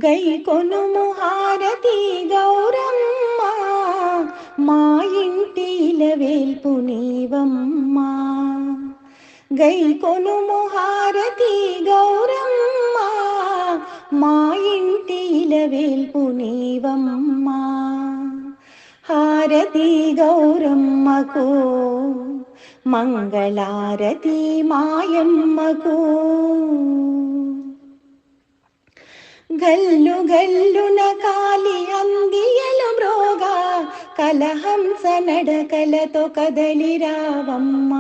గై కొనుము హారతి గౌరమ్మ, మా ఇంటి ఇలవేల్పు నీవమ్మ. గై కొనుము హారతి గౌరమ్మ, మా ఇంటి ఇలవేల్పు నీవమ్మ. హారతి గౌరమ్మకు, మంగళారతి మాయమ్మకు. గల్లు గల్లున కాలి అందియలు మ్రోగా, కలహంస నడకలతో కదలి రావమ్మ.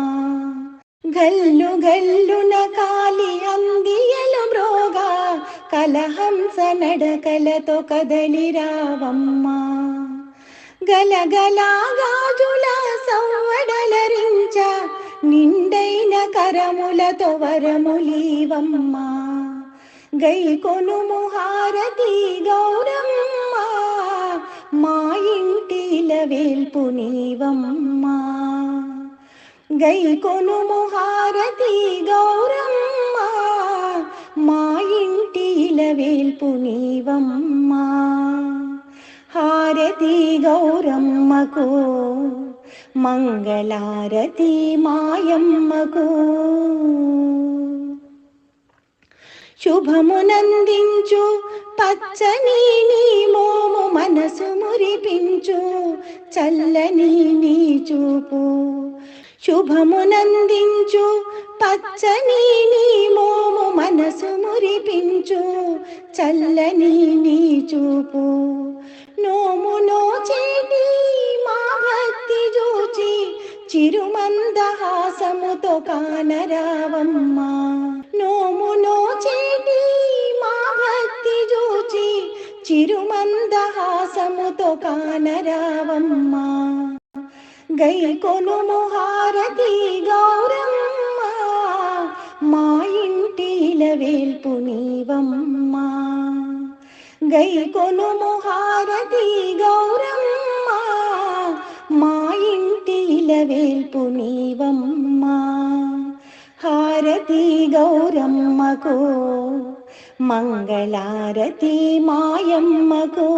గల్లు గల్లున కాలి అందియలు మ్రోగా, కలహంస నడకలతో కదలి రావమ్మ. గలగల గాజుల సవ్వడలరించ, నిండైన కరములతో వరములీవమ్మ. గై కొనుము హారతి గౌరమ్మ, మా ఇంటి ఇలవేల్పు నీవమ్మ. గై కొనుము హారతి గౌరమ్మ, మా ఇంటి ఇలవేల్పు నీవమ్మ. హారతి గౌరమ్మకు, మంగళారతి మాయమ్మకు. శుభమునందించు పచ్చని నీ మోము, మనసు మురిపించు చల్లని నీ చూపు. శుభమునందించు పచ్చని నీ మోము, మనసు మురిపించు చల్లని నీ చూపు. నోము నోచేటి మా భక్తి చూచి, చిరుమందహాసముతో కానరావమ్మ. నోము నోచేటి మా భక్తి చూచి, చిరుమందహాసముతో కానరావమ్మ. గై కొనుము హారతి గౌరమ్మ, మా ఇంటి ఇలవేల్పు నీవమ్మ. గై కొనుము హారతి గౌరమ్మ, మా ఇంటి ఇలవేల్పు నీవమ్మ. హారతి గౌరమ్మకు, మంగళారతి మాయమ్మకు.